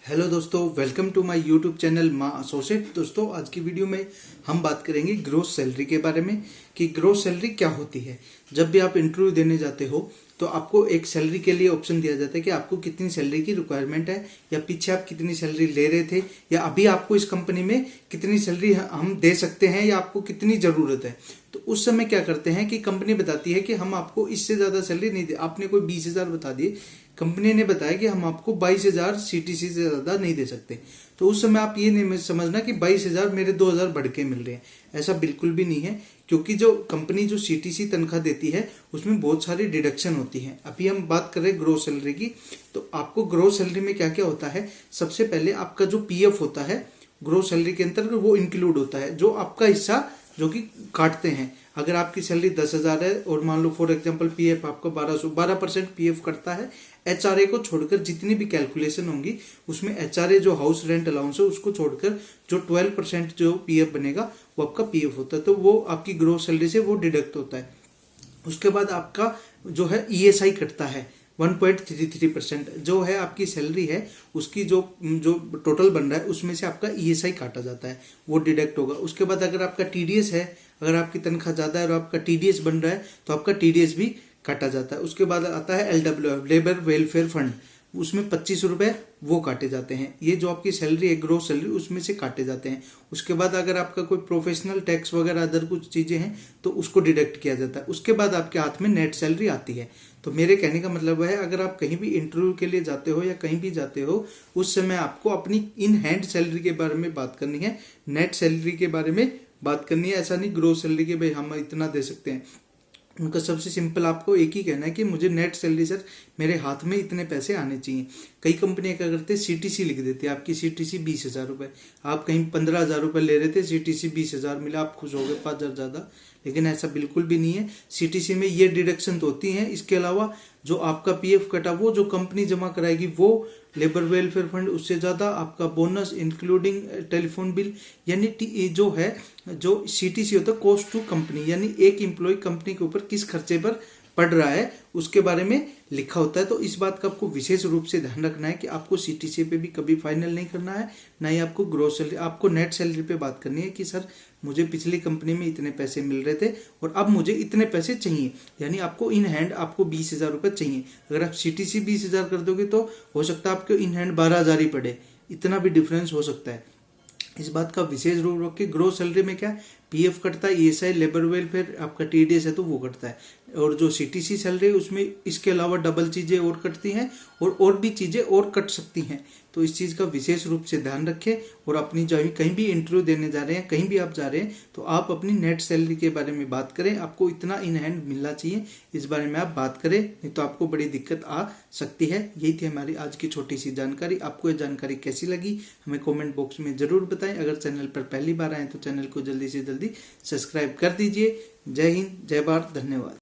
Hello दोस्तों, welcome to my YouTube channel Maa associate. दोस्तों, आज की वीडियो में हम बात करेंगे ग्रोस सैलरी के बारे में कि ग्रोस सैलरी क्या होती है। जब भी आप इंटरव्यू देने जाते हो तो आपको एक सैलरी के लिए ऑप्शन दिया जाता है कि आपको कितनी सैलरी की रिक्वायरमेंट है, या पीछे आप कितनी सैलरी ले रहे थे, या अभी आपको इस कंपनी में कितनी सैलरी हम दे सकते हैं, या आपको कितनी ज़रूरत है। तो उस समय क्या करते हैं कि कंपनी बताती है कि हम आपको इससे ज़्यादा सैलरी नहीं दे। आपने कोई 20,000 बता दिए, कंपनी ने बताया कि हम आपको 22,000 सीटीसी से ज़्यादा नहीं दे सकते। तो उस समय आप ये नहीं समझना कि 22,000 मेरे 2,000 बढ़ के मिल रहे हैं। ऐसा बिल्कुल भी नहीं है, क्योंकि जो कंपनी जो सीटीसी तनख्वाह देती है उसमें बहुत सारी डिडक्शन होती है। अभी हम बात कर रहे हैं ग्रोस सैलरी की। तो आपको ग्रोस सैलरी में क्या क्या होता है, सबसे पहले आपका जो पीएफ होता है ग्रोस सैलरी के अंतर्गत वो इंक्लूड होता है, जो आपका हिस्सा जो कि काटते हैं। अगर आपकी सैलरी 10,000 है और मान लो फॉर एग्जांपल पीएफ आपको 12% पीएफ कटता है। एचआरए को छोड़कर जितनी भी कैलकुलेशन होंगी उसमें एचआरए जो हाउस रेंट अलाउंस है उसको छोड़कर जो 12% जो पीएफ बनेगा वो आपका पीएफ होता है। तो वो आपकी ग्रोस सैलरी से वो डिडक्ट होता है। उसके बाद आपका जो है ईएसआई कटता है 1.33%। जो है आपकी सैलरी है उसकी जो जो टोटल बन रहा है उसमें से आपका ईएसआई काटा जाता है, वो डिडक्ट होगा। उसके बाद अगर आपका टीडीएस है, अगर आपकी तनख्वाह ज़्यादा है और आपका टीडीएस बन रहा है तो आपका टीडीएस भी काटा जाता है। उसके बाद आता है एलडब्ल्यूएफ, लेबर वेलफेयर फंड, उसमें 25 रुपए वो काटे जाते हैं। ये जो आपकी सैलरी है ग्रोस सैलरी उसमें से काटे जाते हैं। उसके बाद अगर आपका कोई प्रोफेशनल टैक्स वगैरह अदर कुछ चीजें हैं तो उसको डिडक्ट किया जाता है। उसके बाद आपके हाथ में नेट सैलरी आती है। तो मेरे कहने का मतलब है, अगर आप कहीं भी इंटरव्यू के लिए जाते हो या कहीं भी जाते हो उस समय आपको अपनी इन हैंड सैलरी के बारे में बात करनी है, नेट सैलरी के बारे में बात करनी है। ऐसा नहीं ग्रोस सैलरी के भाई हम इतना दे सकते हैं। उनका सबसे सिंपल आपको एक ही कहना है कि मुझे नेट सैलरी सर मेरे हाथ में इतने पैसे आने चाहिए। कई कंपनियां क्या करते हैं, सीटीसी लिख देते हैं, आपकी सीटीसी 20,000 रुपए, आप कहीं 15,000 रुपए ले रहे थे, सीटीसी 20,000 मिला, आप खुश हो गए 5,000 ज्यादा। लेकिन ऐसा बिल्कुल भी नहीं है। सीटीसी में ये डिडक्शन तो होती है, इसके अलावा जो आपका पीएफ कटा वो जो कंपनी जमा कराएगी वो लेबर वेलफेयर फंड, उससे ज्यादा आपका बोनस इंक्लूडिंग टेलीफोन बिल, यानी जो है जो सीटीसी होता है कॉस्ट टू कंपनी, यानी एक एम्प्लॉय कंपनी के ऊपर किस खर्चे पर पड़ रहा है उसके बारे में लिखा होता है। तो इस बात का आपको विशेष रूप से ध्यान रखना है कि आपको सीटीसी पे भी कभी फाइनल नहीं करना है, ना ही आपको ग्रोस सैलरी। आपको नेट सैलरी पे बात करनी है कि सर मुझे पिछली कंपनी में इतने पैसे मिल रहे थे और अब मुझे इतने पैसे चाहिए, यानी आपको इन हैंड आपको 20,000 रुपये चाहिए। अगर आप सीटीसी 20,000 कर दोगे तो हो सकता है आपको इन हैंड 12,000 ही पड़े, इतना भी डिफरेंस हो सकता है। इस बात का विशेष रूप रख के ग्रोस सैलरी में क्या पीएफ कटता है, ईएसआई, लेबर वेलफेयर, आपका टीडीएस है तो वो कटता है। और जो सीटीसी सैलरी है उसमें इसके अलावा डबल चीजें और कटती हैं और भी चीजें और कट सकती हैं। तो इस चीज का विशेष रूप से ध्यान रखें। और अपनी जो कहीं भी इंटरव्यू देने जा रहे हैं, कहीं भी आप जा रहे हैं तो आप अपनी नेट सैलरी के बारे में बात करें, आपको इतना इन हैंड मिलना चाहिए, इस बारे में आप बात करें, नहीं तो आपको बड़ी दिक्कत आ सकती है। यही थी हमारी आज की छोटी सी जानकारी। आपको ये जानकारी कैसी लगी हमें कमेंट बॉक्स में जरूर बताएं। अगर चैनल पर पहली बार आए तो चैनल को जल्दी से जल्दी सब्सक्राइब कर दीजिए। जय हिंद, जय भारत, धन्यवाद।